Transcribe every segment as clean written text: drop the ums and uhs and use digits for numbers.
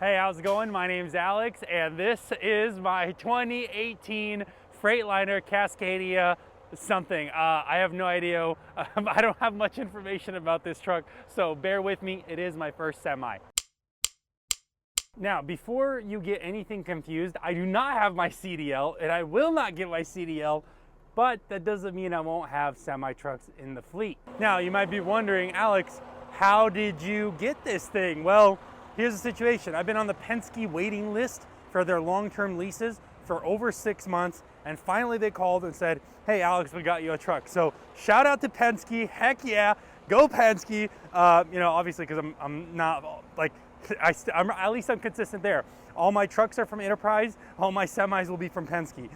Hey, how's it going? My name's Alex, and this is my 2018 Freightliner Cascadia something. I have no idea. I don't have much information about this truck, so bear with me. It is my first semi. Now, before you get anything confused, I do not have my CDL, and I will not get my CDL, but that doesn't mean I won't have semi-trucks in the fleet. Now, you might be wondering, Alex, how did you get this thing? Well, here's the situation. I've been on the Penske waiting list for their long-term leases for over 6 months, and finally they called and said, hey Alex, we got you a truck. So shout out to Penske, heck yeah, go Penske. You know, obviously because I'm not like, at least I'm consistent there. All my trucks are from Enterprise, all my semis will be from Penske.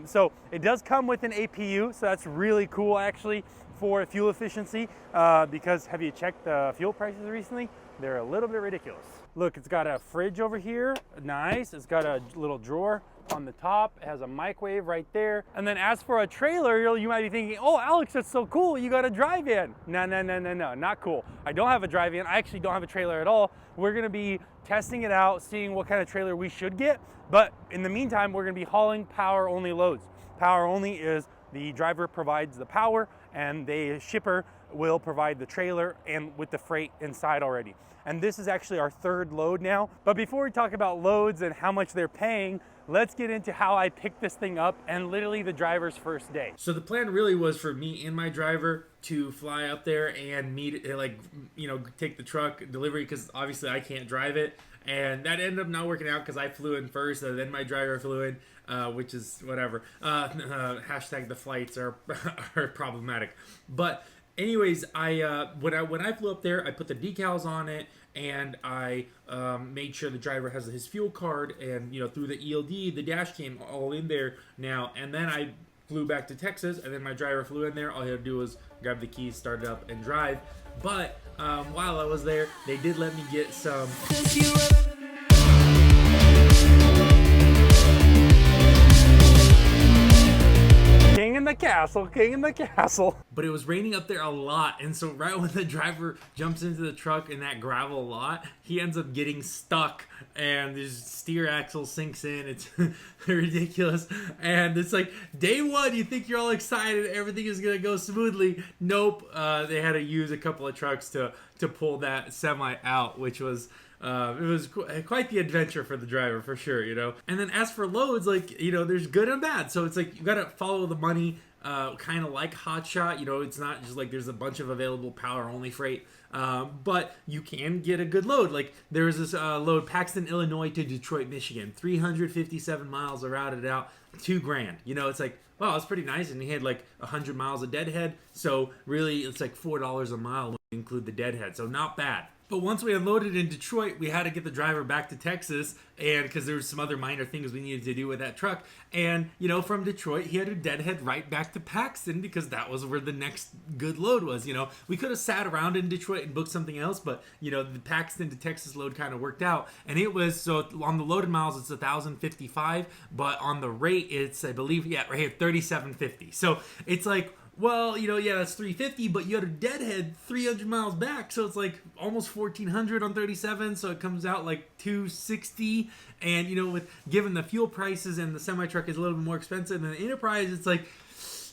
So it does come with an APU, so that's really cool actually for fuel efficiency, because have you checked the fuel prices recently? They're a little bit ridiculous. Look, it's got a fridge over here, nice. It's got a little drawer on the top. It has a microwave right there. And then as for a trailer, you might be thinking, oh, Alex, that's so cool. You got a drive-in. No, not cool. I don't have a drive-in. I actually don't have a trailer at all. We're gonna be testing it out, seeing what kind of trailer we should get. But in the meantime, we're gonna be hauling power-only loads. Power only is the driver provides the power and the shipper will provide the trailer and with the freight inside already. And this is actually our third load now. But before we talk about loads and how much they're paying, let's get into how I picked this thing up and literally the driver's first day. So the plan really was for me and my driver to fly up there and meet, like, you know, take the truck delivery, because obviously I can't drive it. And that ended up not working out because I flew in first, and then my driver flew in, which is whatever. Hashtag the flights are problematic. But anyways, when I flew up there, I put the decals on it, and I made sure the driver has his fuel card, and you know, through the ELD, the dash cam all in there now. And then I flew back to Texas, and then my driver flew in there. All he had to do was grab the keys, start it up, and drive. But while I was there, they did let me get some. King in the castle, king in the castle. But it was raining up there a lot, and so right when the driver jumps into the truck in that gravel lot, he ends up getting stuck, and his steer axle sinks in. It's ridiculous, and it's like day one, you think you're all excited, everything is gonna go smoothly. Nope, they had to use a couple of trucks to pull that semi out, which was it was quite the adventure for the driver, for sure, you know. And then as for loads, like, you know, there's good and bad. So it's like you gotta follow the money, kind of like Hot Shot. You know, it's not just like there's a bunch of available power only freight, but you can get a good load. Like there was this load, Paxton, Illinois to Detroit, Michigan, 357 miles routed out, $2,000. You know, it's like, wow, that's pretty nice. And he had like 100 miles of deadhead, so really it's like $4 a mile when you include the deadhead, so not bad. But once we unloaded in Detroit, we had to get the driver back to Texas, and because there was some other minor things we needed to do with that truck. And, you know, from Detroit, he had to deadhead right back to Paxton because that was where the next good load was. You know, we could have sat around in Detroit and booked something else, but, you know, the Paxton to Texas load kind of worked out. And it was, so on the loaded miles, it's 1,055, but on the rate, it's, I believe, yeah, right here, 3,750. So it's like, well, you know, yeah, that's 350, but you had a deadhead 300 miles back, so it's like almost 1,400 on 37, so it comes out like 260. And you know, with given the fuel prices and the semi truck is a little bit more expensive than the Enterprise, it's like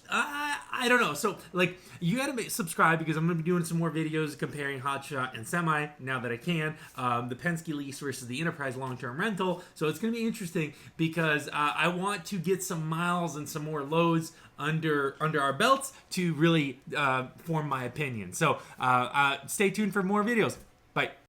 I don't know. So like, you gotta subscribe because I'm gonna be doing some more videos comparing Hot Shot and Semi now that I can. The Penske lease versus the Enterprise long-term rental. So it's gonna be interesting because I want to get some miles and some more loads under our belts to really form my opinion. So stay tuned for more videos. Bye.